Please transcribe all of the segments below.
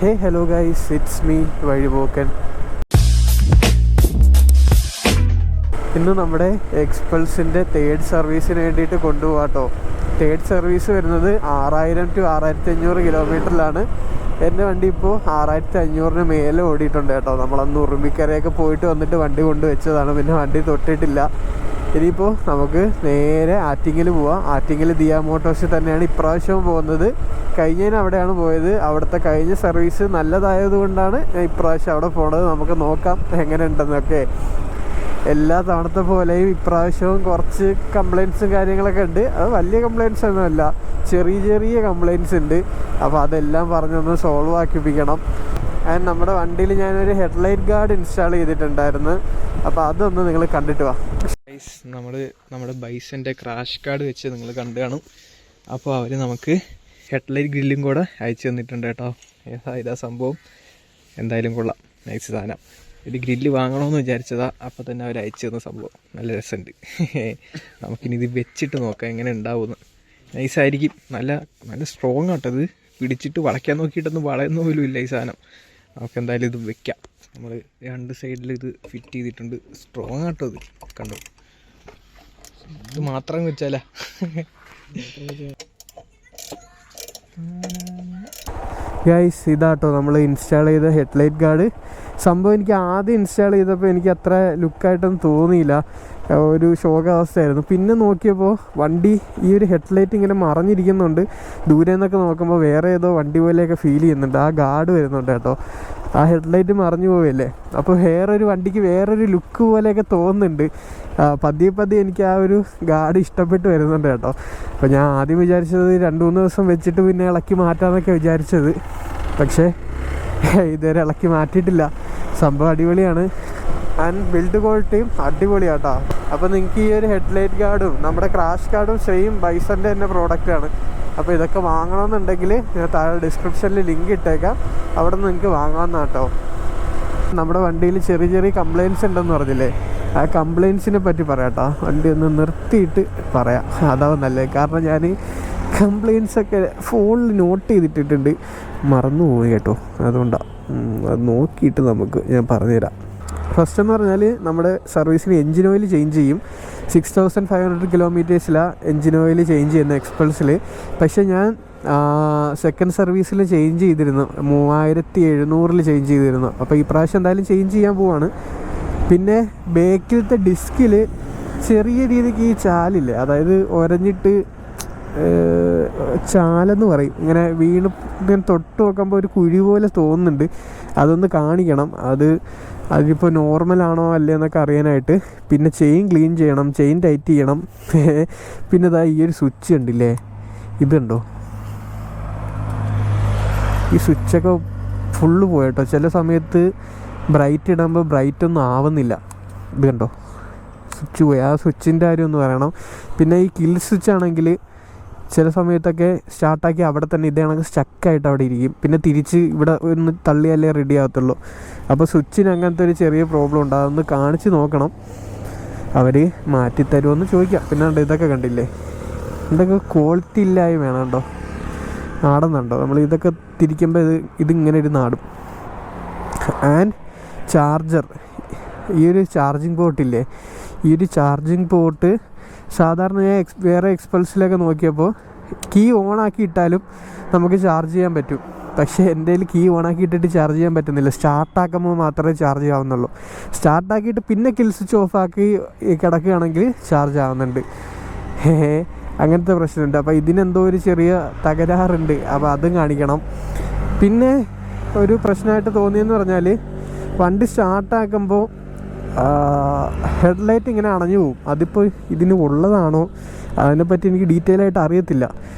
Hey hello guys, it's me Vazhipokkan. ഇന്ന് നമ്മുടെ എക്സ്പൾസിൻ്റെ third സർവീസിന് വേണ്ടിയിട്ട് കൊണ്ടുപോകാട്ടോ. തേർഡ് സർവീസ് വരുന്നത് 6000 to 6500 കിലോമീറ്ററിലാണ്. എൻ്റെ വണ്ടി ഇപ്പോൾ 6500 മേലെ ഓടിയിട്ടുണ്ട് കേട്ടോ. നമ്മളന്ന് ഉറുമ്പിക്കരയൊക്കെ പോയിട്ട് വന്നിട്ട് വണ്ടി കൊണ്ട് വെച്ചതാണ്, പിന്നെ വണ്ടി തൊട്ടിട്ടില്ല. ഇനിയിപ്പോൾ നമുക്ക് നേരെ ആറ്റിങ്ങൽ പോവാം. ആറ്റിങ്ങൽ ദിയ മോട്ടോഴ്സിൽ തന്നെയാണ് ഇപ്രാവശ്യവും പോകുന്നത്. കഴിഞ്ഞതിന് അവിടെയാണ് പോയത്. അവിടുത്തെ കഴിഞ്ഞ സർവീസ് നല്ലതായതുകൊണ്ടാണ് ഇപ്രാവശ്യം അവിടെ പോണത്. നമുക്ക് നോക്കാം എങ്ങനെ ഉണ്ടെന്നൊക്കെ. എല്ലാ തവണത്തെ പോലെയും ഇപ്രാവശ്യവും കുറച്ച് കംപ്ലയിൻസും കാര്യങ്ങളൊക്കെ ഉണ്ട്. അത് വലിയ കംപ്ലയിൻസ് ഒന്നുമല്ല, ചെറിയ ചെറിയ കംപ്ലയിൻസ് ഉണ്ട്. അപ്പോൾ അതെല്ലാം പറഞ്ഞൊന്ന് സോൾവ് ആക്കിപ്പിക്കണം. ആൻഡ് നമ്മുടെ വണ്ടിയിൽ ഞാനൊരു ഹെഡ്ലൈറ്റ് ഗാർഡ് ഇൻസ്റ്റാൾ ചെയ്തിട്ടുണ്ടായിരുന്നു. അപ്പോൾ അതൊന്ന് നിങ്ങൾ കണ്ടിട്ട് വാ. നമ്മുടെ ബൈസൻ്റെ ക്രാഷ് കാർഡ് വെച്ച് നിങ്ങൾ കണ്ടു കാണും. അപ്പോൾ അവർ നമുക്ക് ഹെഡ്ലൈറ്റ് ഗ്രില്ലും കൂടെ അയച്ചു തന്നിട്ടുണ്ട് കേട്ടോ. ഇതാ സംഭവം. എന്തായാലും കൊള്ളാം, നൈസ് സാധനം. ഒരു ഗ്രില്ല് വാങ്ങണമെന്ന് വിചാരിച്ചതാ, അപ്പോൾ തന്നെ അവർ അയച്ചു തന്ന സംഭവം നല്ല രസമുണ്ട്. നമുക്കിനി ഇത് വെച്ചിട്ട് നോക്കാം എങ്ങനെ ഉണ്ടാവുമെന്ന്. നൈസായിരിക്കും, നല്ല നല്ല സ്ട്രോങ് ആട്ടത്. പിടിച്ചിട്ട് വളയ്ക്കാൻ നോക്കിയിട്ടൊന്നും വളയുന്ന പോലും ഇല്ല ഈ സാധനം. നമുക്ക് എന്തായാലും ഇത് വെക്കാം. നമ്മൾ രണ്ട് സൈഡിൽ ഇത് ഫിറ്റ് ചെയ്തിട്ടുണ്ട്. സ്ട്രോങ് ആട്ടോ ഇത്, കണ്ടോ. ഇത് മാത്രം വെച്ചാലാ. ഗൈസ്, ഇതാട്ടോ നമ്മൾ ഇൻസ്റ്റാൾ ചെയ്ത ഹെഡ്ലൈറ്റ് ഗാർഡ്. സംഭവം എനിക്ക് ആദ്യം ഇൻസ്റ്റാൾ ചെയ്തപ്പോൾ എനിക്ക് അത്ര ലുക്കായിട്ടൊന്നും തോന്നിയില്ല, ഒരു ശോകാവസ്ഥയായിരുന്നു. പിന്നെ നോക്കിയപ്പോൾ വണ്ടി ഈ ഒരു ഹെഡ്ലൈറ്റ് ഇങ്ങനെ മറഞ്ഞിരിക്കുന്നുണ്ട്. ദൂരെ നിന്നൊക്കെ നോക്കുമ്പോൾ വേറെ ഏതോ വണ്ടി പോലെയൊക്കെ ഫീൽ ചെയ്യുന്നുണ്ട്. ആ ഗാർഡ് വരുന്നുണ്ട് കേട്ടോ. ആ ഹെഡ്ലൈറ്റ് മറഞ്ഞു പോവല്ലേ, അപ്പോൾ വേറൊരു വണ്ടിക്ക് വേറൊരു ലുക്ക് പോലെയൊക്കെ തോന്നുന്നുണ്ട്. പതിയെ എനിക്ക് ആ ഒരു ഗാർഡ് ഇഷ്ടപ്പെട്ട് വരുന്നുണ്ട് കേട്ടോ. അപ്പോൾ ഞാൻ ആദ്യം വിചാരിച്ചത് 2-3 ദിവസം വെച്ചിട്ട് പിന്നെ ഇളക്കി മാറ്റാമെന്നൊക്കെ വിചാരിച്ചത്. പക്ഷേ ഇതുവരെ ഇളക്കി മാറ്റിയിട്ടില്ല. സംഭവം അടിപൊളിയാണ്. ആൻഡ് ബിൽഡ് ക്വാളിറ്റിയും അടിപൊളിയാട്ടോ. അപ്പോൾ നിങ്ങൾക്ക് ഈ ഒരു ഹെഡ്ലൈറ്റ് ഗാർഡും നമ്മുടെ ക്രാഷ് ഗാർഡും സെയിം ബൈസൻ്റെ തന്നെ പ്രോഡക്റ്റാണ്. അപ്പോൾ ഇതൊക്കെ വാങ്ങണമെന്നുണ്ടെങ്കിൽ ഞാൻ താഴെ ഡിസ്ക്രിപ്ഷനിൽ ലിങ്ക് ഇട്ടേക്കാം, അവിടെ നിന്ന് നിങ്ങൾക്ക് വാങ്ങാമെന്നാണ് കേട്ടോ. നമ്മുടെ വണ്ടിയിൽ ചെറിയ ചെറിയ കംപ്ലയിൻസ് ഉണ്ടെന്ന് പറഞ്ഞില്ലേ, ആ കംപ്ലയിൻസിനെ പറ്റി പറയാം കേട്ടോ. വണ്ടി ഒന്ന് നിർത്തിയിട്ട് പറയാം, അതാവും നല്ലത്. കാരണം ഞാൻ കംപ്ലയിൻസൊക്കെ ഫോണിൽ നോട്ട് ചെയ്തിട്ടിട്ടുണ്ട്, മറന്നുപോയി കേട്ടോ. അതുകൊണ്ടാണ്, അത് നോക്കിയിട്ട് ഞാൻ പറഞ്ഞുതരാം. ഫസ്റ്റ് എന്ന് പറഞ്ഞാൽ നമ്മുടെ സർവീസിന് എൻജിൻ ഓയിൽ ചേഞ്ച് ചെയ്യും. 6500 കിലോമീറ്റേഴ്സിലാണ് എൻജിൻ ഓയിൽ ചേഞ്ച് ചെയ്യുന്നത് എക്സ്പൾസിൽ. പക്ഷേ ഞാൻ സെക്കൻഡ് സർവീസിൽ ചേഞ്ച് ചെയ്തിരുന്നു, 3700 ചേഞ്ച് ചെയ്തിരുന്നു. അപ്പോൾ ഈ പ്രാവശ്യം എന്തായാലും ചേഞ്ച് ചെയ്യാൻ പോവാണ്. പിന്നെ ബേക്കിലത്തെ ഡിസ്കിൽ ചെറിയ രീതിക്ക് ഈ ചാലില്ലേ, അതായത് ഒരഞ്ഞിട്ട് ചാലെന്ന് പറയും, ഇങ്ങനെ വീണ് ഇങ്ങനെ തൊട്ട് നോക്കുമ്പോൾ ഒരു കുഴി പോലെ തോന്നുന്നുണ്ട്. അതൊന്ന് കാണിക്കണം. അതിപ്പോൾ നോർമലാണോ അല്ലേ എന്നൊക്കെ അറിയാനായിട്ട്. പിന്നെ ചെയിൻ ക്ലീൻ ചെയ്യണം, ചെയിൻ ടൈറ്റ് ചെയ്യണം. പിന്നെ ഇതാ ഈ ഒരു സ്വിച്ച് ഉണ്ടില്ലേ, ഇതുണ്ടോ, ഈ സ്വിച്ചൊക്കെ ഫുള്ള് പോയിട്ടോ. ചില സമയത്ത് ബ്രൈറ്റ് ഇടുമ്പോൾ ബ്രൈറ്റ് ഒന്നും ആവുന്നില്ല. ഇത് കണ്ടോ, സ്വിച്ച് പോയി. ആ സ്വിച്ചിൻ്റെ കാര്യം ഒന്ന് പറയണം. പിന്നെ ഈ കിൽ സ്വിച്ച് ആണെങ്കിൽ ചില സമയത്തൊക്കെ സ്റ്റാർട്ടാക്കി അവിടെ തന്നെ ഇതാണെങ്കിൽ സ്റ്റക്കായിട്ട് അവിടെ ഇരിക്കും. പിന്നെ തിരിച്ച് ഇവിടെ ഒന്ന് തള്ളിയാലേ റെഡി ആകത്തുള്ളൂ. അപ്പോൾ സ്വിച്ചിന് അങ്ങനത്തെ ഒരു ചെറിയ പ്രോബ്ലം ഉണ്ട്. അതൊന്ന് കാണിച്ച് നോക്കണം, അവർ മാറ്റിത്തരുമെന്ന് ചോദിക്കാം. പിന്നെ ഇതൊക്കെ കണ്ടില്ലേ, ഇതൊക്കെ ക്വാളിറ്റി ഇല്ലായി വേണം കേട്ടോ. നാടുന്നുണ്ടോ, നമ്മൾ ഇതൊക്കെ തിരിക്കുമ്പോൾ ഇതിങ്ങനെ ഒരു നാടും. ആൻഡ് ചാർജർ, ഈ ഒരു ചാർജിങ് പോർട്ടില്ലേ, ഈ ഒരു ചാർജിങ് പോർട്ട് സാധാരണ ഞാൻ വേറെ എക്സ്പൾസിലൊക്കെ നോക്കിയപ്പോൾ കീ ഓണാക്കി ഇട്ടാലും നമുക്ക് ചാർജ് ചെയ്യാൻ പറ്റും. പക്ഷേ എൻ്റെ കയ്യിൽ കീ ഓണാക്കി ഇട്ടിട്ട് ചാർജ് ചെയ്യാൻ പറ്റുന്നില്ല. സ്റ്റാർട്ടാക്കുമ്പോൾ മാത്രമേ ചാർജ് ആവുന്നുള്ളൂ. സ്റ്റാർട്ടാക്കിയിട്ട് പിന്നെ കിൽ സ്വിച്ച് ഓഫാക്കി കിടക്കുകയാണെങ്കിൽ ചാർജ് ആവുന്നുണ്ട്. അങ്ങനത്തെ പ്രശ്നമുണ്ട്. അപ്പോൾ ഇതിനെന്തോ ഒരു ചെറിയ തകരാറുണ്ട്. അപ്പോൾ അതും കാണിക്കണം. പിന്നെ ഒരു പ്രശ്നമായിട്ട് തോന്നിയെന്ന് പറഞ്ഞാൽ, വണ്ടി സ്റ്റാർട്ടാക്കുമ്പോൾ ഹെഡ്ലൈറ്റ് ഇങ്ങനെ അണഞ്ഞു പോവും. അതിപ്പോൾ ഇതിന് ഉള്ളതാണോ അതിനെപ്പറ്റി എനിക്ക് ഡീറ്റെയിൽ ആയിട്ട് അറിയത്തില്ല.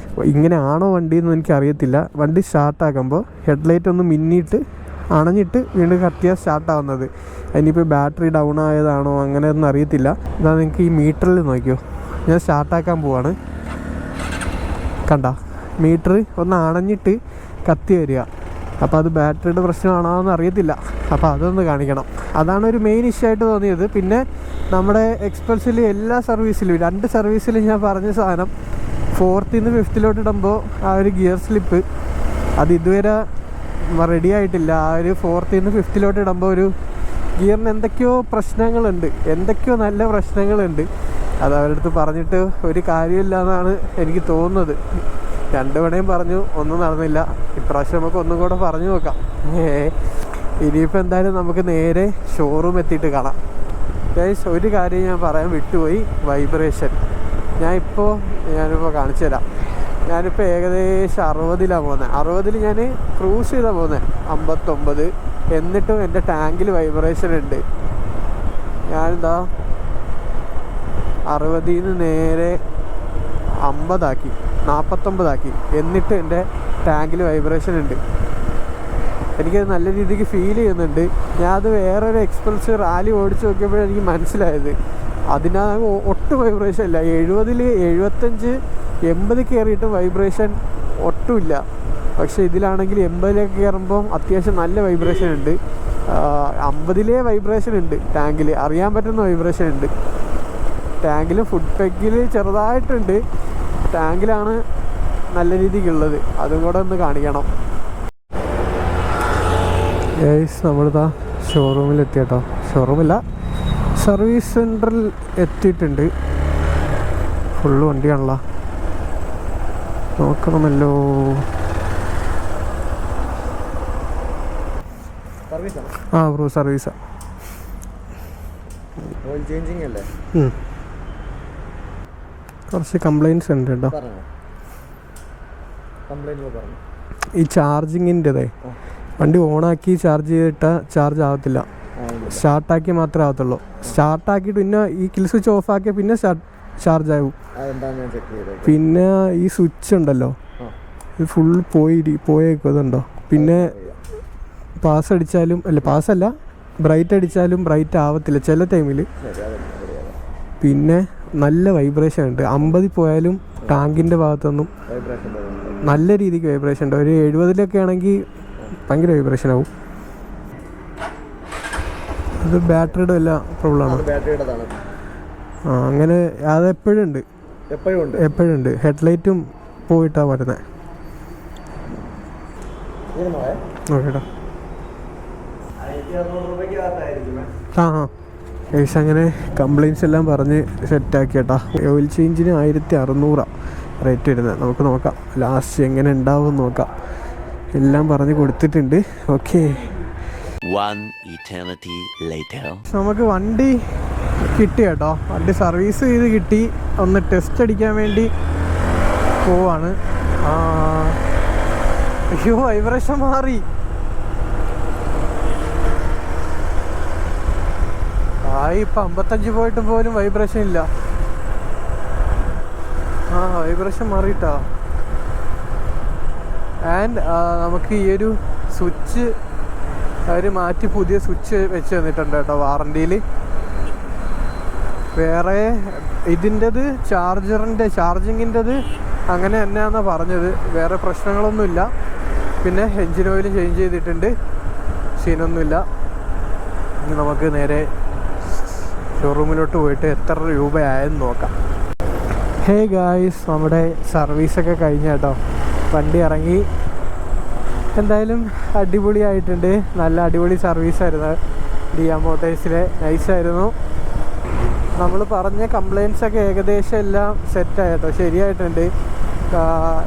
ഇങ്ങനെ ആണോ വണ്ടിയെന്ന് എനിക്ക് അറിയത്തില്ല. വണ്ടി സ്റ്റാർട്ടാക്കുമ്പോൾ ഹെഡ്ലൈറ്റ് ഒന്ന് മിന്നിയിട്ട് അണഞ്ഞിട്ട് വീണ്ടും കത്തിയാൽ സ്റ്റാർട്ടാവുന്നത്. അതിനിപ്പോൾ ബാറ്ററി ഡൗൺ ആയതാണോ അങ്ങനെയൊന്നും അറിയത്തില്ല. ഇതാ നിങ്ങൾക്ക് ഈ മീറ്ററിൽ നോക്കിയോ, ഞാൻ സ്റ്റാർട്ടാക്കാൻ പോവാണ്. കണ്ട, മീറ്റർ ഒന്ന് അണഞ്ഞിട്ട് കത്തി വരിക. അപ്പോൾ അത് ബാറ്ററിയുടെ പ്രശ്നമാണോ എന്ന് അറിയത്തില്ല. അപ്പോൾ അതൊന്ന് കാണിക്കണം. അതാണ് ഒരു മെയിൻ ഇഷ്യൂ ആയിട്ട് തോന്നിയത്. പിന്നെ നമ്മുടെ എക്സ്പൾസിൽ എല്ലാ സർവീസിലും 2 സർവീസിലും ഞാൻ പറഞ്ഞ സാധനം 4th നിന്ന് 5th ഇടുമ്പോൾ ആ ഒരു ഗിയർ സ്ലിപ്പ് അത് ഇതുവരെ റെഡി ആയിട്ടില്ല. ആ ഒരു 4th നിന്ന് 5th ഇടുമ്പോൾ ഒരു ഗിയറിന് എന്തൊക്കെയോ പ്രശ്നങ്ങളുണ്ട്, എന്തൊക്കെയോ നല്ല പ്രശ്നങ്ങളുണ്ട്. അത് അവരുടെ അടുത്ത് പറഞ്ഞിട്ട് ഒരു കാര്യമില്ല എന്നാണ് എനിക്ക് തോന്നുന്നത്. 2 തവണയും പറഞ്ഞു, ഒന്നും നടന്നില്ല. ഇപ്രാവശ്യം നമുക്ക് ഒന്നും കൂടെ പറഞ്ഞു നോക്കാം. ഇനിയിപ്പോൾ എന്തായാലും നമുക്ക് നേരെ ഷോറൂം എത്തിയിട്ട് കാണാം. ഗൈസ്, ഒരു കാര്യം ഞാൻ പറയാൻ വിട്ടുപോയി, വൈബ്രേഷൻ. ഞാനിപ്പോൾ കാണിച്ചു തരാം. ഞാനിപ്പോൾ ഏകദേശം 60ലാണ് പോകുന്നത്. 60 ഞാൻ ക്രൂസ് ചെയ്താണ് പോകുന്നത്, 59. എന്നിട്ടും എൻ്റെ ടാങ്കിൽ വൈബ്രേഷൻ ഉണ്ട്. ഞാനെന്താ 60 നിന്ന് നേരെ 50 49 എന്നിട്ട് എൻ്റെ ടാങ്കിൽ വൈബ്രേഷൻ ഉണ്ട്. എനിക്കത് നല്ല രീതിക്ക് ഫീൽ ചെയ്യുന്നുണ്ട്. ഞാനത് വേറൊരു എക്സ്പൾസ് റാലി ഓടിച്ച് നോക്കിയപ്പോഴാണ് എനിക്ക് മനസ്സിലായത്, അതിനകത്ത് ഒട്ടും വൈബ്രേഷൻ ഇല്ല. 70, 75, 80 കയറിയിട്ടും വൈബ്രേഷൻ ഒട്ടുമില്ല. പക്ഷേ ഇതിലാണെങ്കിൽ 80 കയറുമ്പം അത്യാവശ്യം നല്ല വൈബ്രേഷൻ ഉണ്ട്. 50 വൈബ്രേഷൻ ഉണ്ട് ടാങ്കിൽ, അറിയാൻ പറ്റുന്ന വൈബ്രേഷൻ ഉണ്ട്. ടാങ്കിൽ ഫുഡ് പെക്കിൽ ചെറുതായിട്ടുണ്ട്, ടാങ്കിലാണ് നല്ല രീതിക്കുള്ളത്. അതും കൂടെ ഒന്ന് കാണിക്കണം. ഗൈസ്, നമ്മളിതാ ഷോറൂമിലെത്തി കേട്ടോ. ഷോറൂമില്ല, സർവീസ് സെൻറ്ററിൽ എത്തിയിട്ടുണ്ട്. ഫുള്ള് വണ്ടിയാണല്ലോ, നോക്കണമല്ലോ. ആ ബ്രോ, സർവീസാ. ഓയിൽ ചേഞ്ചിങ് അല്ലേ? കുറച്ച് കംപ്ലൈൻറ്റ്സ് ഉണ്ട് കേട്ടോ. ഈ ചാർജിങ്ങിൻ്റെതേ, വണ്ടി ഓണാക്കി ചാർജ് ചെയ്തിട്ടാൽ ചാർജ് ആവത്തില്ല, സ്റ്റാർട്ടാക്കി മാത്രമേ ആവത്തുള്ളൂ. സ്റ്റാർട്ടാക്കിയിട്ട് പിന്നെ ഈ കിൽ സ്വിച്ച് ഓഫ് ആക്കിയാൽ പിന്നെ ചാർജ് ആവും. പിന്നെ ഈ സ്വിച്ച് ഉണ്ടല്ലോ, ഇത് ഫുൾ പോയേക്കുന്നുണ്ടോ. പിന്നെ പാസ് അടിച്ചാലും പാസ്സല്ല, ബ്രൈറ്റ് അടിച്ചാലും ബ്രൈറ്റ് ആവത്തില്ല ചില ടൈമിൽ. പിന്നെ നല്ല വൈബ്രേഷൻ ഉണ്ട്. 50 പോയാലും ടാങ്കിൻ്റെ ഭാഗത്തൊന്നും നല്ല രീതിക്ക് വൈബ്രേഷൻ ഉണ്ട്. ഒരു 70 ആണെങ്കിൽ ഭയങ്കര വൈബ്രേഷൻ ആവും. അത് ബാറ്ററിയുടെ വല്ല പ്രോബ്ലമാണ്. അങ്ങനെ അത് എപ്പോഴും ഉണ്ട്. ഹെഡ്ലൈറ്റും പോയിട്ടാണ് വരുന്നത്. നോക്കേട്ടാ. ഏകദേശം അങ്ങനെ കംപ്ലൈൻറ്റ്സ് എല്ലാം പറഞ്ഞ് സെറ്റാക്കി കേട്ടാ. ഓയിൽ ചേഞ്ചിന് 1600 റേറ്റ് വരുന്നത്. നമുക്ക് നോക്കാം ലാസ്റ്റ് എങ്ങനെ ഉണ്ടാവും നോക്കാം. എല്ലാം പറഞ്ഞ് കൊടുത്തിട്ടുണ്ട്. ഓക്കെ, നമുക്ക് വണ്ടി കിട്ടി കേട്ടോ. വണ്ടി സർവീസ് ചെയ്ത് കിട്ടി. ഒന്ന് ടെസ്റ്റ് അടിക്കാൻ വേണ്ടി പോവാണ്. അയ്യോ, വൈബ്രേഷൻ മാറി. ഇപ്പം 55 പോയിട്ട് പോലും വൈബ്രേഷൻ ഇല്ല. വൈബ്രേഷൻ മാറിയിട്ടാ. ആൻഡ് നമുക്ക് ഈ ഒരു സ്വിച്ച് അവർ മാറ്റി പുതിയ സ്വിച്ച് വെച്ച് തന്നിട്ടുണ്ട് കേട്ടോ വാറണ്ടിയിൽ. വേറെ ഇതിൻ്റെത് ചാർജിങ്ങിൻ്റെത് അങ്ങനെ തന്നെയാണെന്നാണ് പറഞ്ഞത്. വേറെ പ്രശ്നങ്ങളൊന്നുമില്ല. പിന്നെ എൻജിൻ ഓയിലും ചേഞ്ച് ചെയ്തിട്ടുണ്ട്, സീനൊന്നുമില്ല. ഇനി നമുക്ക് നേരെ ഷോറൂമിലോട്ട് പോയിട്ട് എത്ര രൂപയായെന്ന് നോക്കാം. ഹേ ഗായ്സ്, നമ്മുടെ സർവീസൊക്കെ കഴിഞ്ഞ കേട്ടോ. വണ്ടി ഇറങ്ങി. എന്തായാലും അടിപൊളിയായിട്ടുണ്ട്. നല്ല അടിപൊളി സർവീസായിരുന്നു ദിയ മോട്ടേഴ്സിലെ. നൈസായിരുന്നു. നമ്മൾ പറഞ്ഞ കംപ്ലയിൻറ്റ്സൊക്കെ ഏകദേശം എല്ലാം സെറ്റായിട്ടോ, ശരിയായിട്ടുണ്ട്.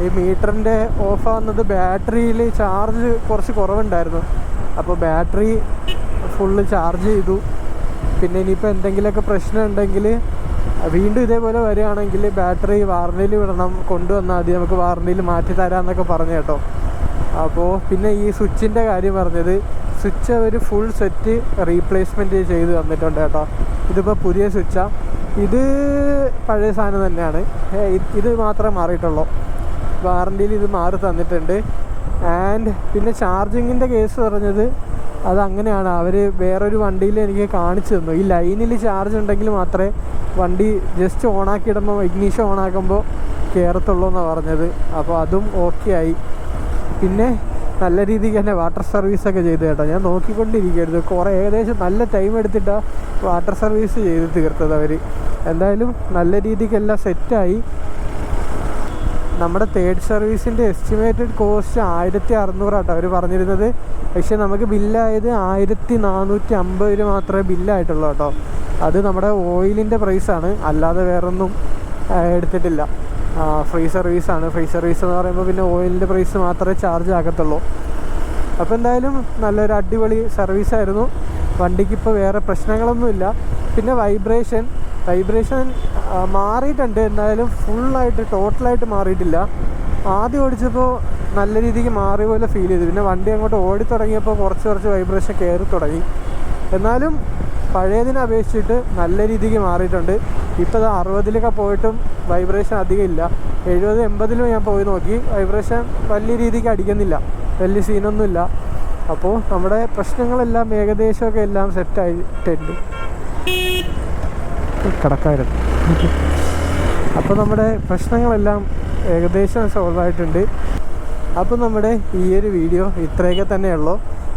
ഈ മീറ്ററിൻ്റെ ഓഫാകുന്നത് ബാറ്ററിയിൽ ചാർജ് കുറച്ച് കുറവുണ്ടായിരുന്നു. അപ്പോൾ ബാറ്ററി ഫുള്ള് ചാർജ് ചെയ്തു. പിന്നെ ഇനിയിപ്പോൾ എന്തെങ്കിലുമൊക്കെ പ്രശ്നം ഉണ്ടെങ്കിൽ വീണ്ടും ഇതേപോലെ വരികയാണെങ്കിൽ ബാറ്ററി വാറണ്ടിയിൽ വിടണം, കൊണ്ടുവന്നാൽ മതി, നമുക്ക് വാറണ്ടിയിൽ മാറ്റി തരാമെന്നൊക്കെ പറഞ്ഞു കേട്ടോ. അപ്പോൾ പിന്നെ ഈ സ്വിച്ചിൻ്റെ കാര്യം പറഞ്ഞത്, സ്വിച്ച് ഒരു ഫുൾ സെറ്റ് റീപ്ലേസ്മെൻറ്റ് ചെയ്ത് തന്നിട്ടുണ്ട് കേട്ടോ. ഇതിപ്പോൾ പുതിയ സ്വിച്ചാണ്. ഇത് പഴയ സാധനം തന്നെയാണ്, ഇത് മാത്രമേ മാറിയിട്ടുള്ളൂ. വാറണ്ടിയിൽ ഇത് മാറി തന്നിട്ടുണ്ട്. ആൻഡ് പിന്നെ ചാർജിങ്ങിൻ്റെ കേസ് പറഞ്ഞത് അതങ്ങനെയാണ്. അവർ വേറൊരു വണ്ടിയിൽ എനിക്ക് കാണിച്ചു തന്നു. ഈ ലൈനിൽ ചാർജ് ഉണ്ടെങ്കിൽ മാത്രമേ വണ്ടി ജസ്റ്റ് ഓണാക്കിയിടുമ്പോൾ ഇഗ്നീഷൻ ഓണാക്കുമ്പോൾ കയറത്തുള്ളൂ എന്നാണ് പറഞ്ഞത്. അപ്പോൾ അതും ഓക്കെ ആയി. പിന്നെ നല്ല രീതിക്ക് തന്നെ വാട്ടർ സർവീസൊക്കെ ചെയ്ത് കേട്ടോ. ഞാൻ നോക്കിക്കൊണ്ടിരിക്കരുത്, ഏകദേശം നല്ല ടൈം എടുത്തിട്ടാണ് വാട്ടർ സർവീസ് ചെയ്ത് തീർത്തത് അവർ. എന്തായാലും നല്ല രീതിക്കെല്ലാം സെറ്റായി. നമ്മുടെ തേർഡ് സർവീസിൻ്റെ എസ്റ്റിമേറ്റഡ് കോസ്റ്റ് 1600 ആട്ടോ അവർ പറഞ്ഞിരുന്നത്. പക്ഷേ നമുക്ക് ബില്ലായത് 1450 മാത്രമേ ബില്ലായിട്ടുള്ളൂ കേട്ടോ. അത് നമ്മുടെ ഓയിലിൻ്റെ പ്രൈസാണ്, അല്ലാതെ വേറൊന്നും എടുത്തിട്ടില്ല. ഫ്രീ സർവീസാണ്. ഫ്രീ സർവീസ് എന്ന് പറയുമ്പോൾ പിന്നെ ഓയിലിൻ്റെ പ്രൈസ് മാത്രമേ ചാർജ് ആകത്തുള്ളൂ. അപ്പോൾ എന്തായാലും നല്ലൊരു അടിപൊളി സർവീസായിരുന്നു. വണ്ടിക്ക് ഇപ്പോൾ വേറെ പ്രശ്നങ്ങളൊന്നുമില്ല. പിന്നെ വൈബ്രേഷൻ മാറിയിട്ടുണ്ട്, എന്തായാലും ഫുള്ളായിട്ട് ടോട്ടലായിട്ട് മാറിയിട്ടില്ല. ആദ്യം ഓടിച്ചപ്പോൾ നല്ല രീതിക്ക് മാറിയ പോലെ ഫീൽ ചെയ്തു. പിന്നെ വണ്ടി അങ്ങോട്ട് ഓടി തുടങ്ങിയപ്പോൾ കുറച്ച് വൈബ്രേഷൻ കയറി തുടങ്ങി. എന്നാലും പഴയതിനെ അപേക്ഷിച്ചിട്ട് നല്ല രീതിക്ക് മാറിയിട്ടുണ്ട്. ഇപ്പോൾ 60-ലൊക്കെ പോയിട്ടും വൈബ്രേഷൻ അധികം ഇല്ല. 70-80 ഞാൻ പോയി നോക്കി, വൈബ്രേഷൻ വലിയ രീതിക്ക് അടിക്കുന്നില്ല, വലിയ സീനൊന്നുമില്ല. അപ്പോൾ നമ്മുടെ പ്രശ്നങ്ങളെല്ലാം ഏകദേശമൊക്കെ എല്ലാം സെറ്റായിട്ടുണ്ട്. കിടക്കായിരുന്നു. അപ്പോൾ നമ്മുടെ പ്രശ്നങ്ങളെല്ലാം ഏകദേശം സോൾവ് ആയിട്ടുണ്ട്. അപ്പോൾ നമ്മുടെ ഈ ഒരു വീഡിയോ ഇത്രയൊക്കെ തന്നെയുള്ളൂ.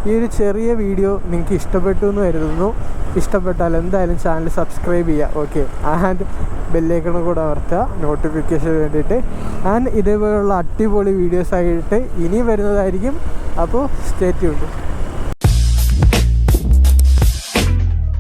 ഈ ഒരു ചെറിയ വീഡിയോ നിങ്ങൾക്ക് ഇഷ്ടപ്പെട്ടു എന്ന് കരുതുന്നു. ഇഷ്ടപ്പെട്ടാൽ എന്തായാലും ചാനൽ സബ്സ്ക്രൈബ് ചെയ്യുക. ഓക്കെ, ആൻഡ് ബെല്ലൈക്കണും കൂടെ അമർത്തുക നോട്ടിഫിക്കേഷന് വേണ്ടിയിട്ട്. ആൻഡ് ഇതേപോലുള്ള അടിപൊളി വീഡിയോസായിട്ട് ഇനി വരുന്നതായിരിക്കും. അപ്പോൾ സ്റ്റേ ട്യൂൺഡ്.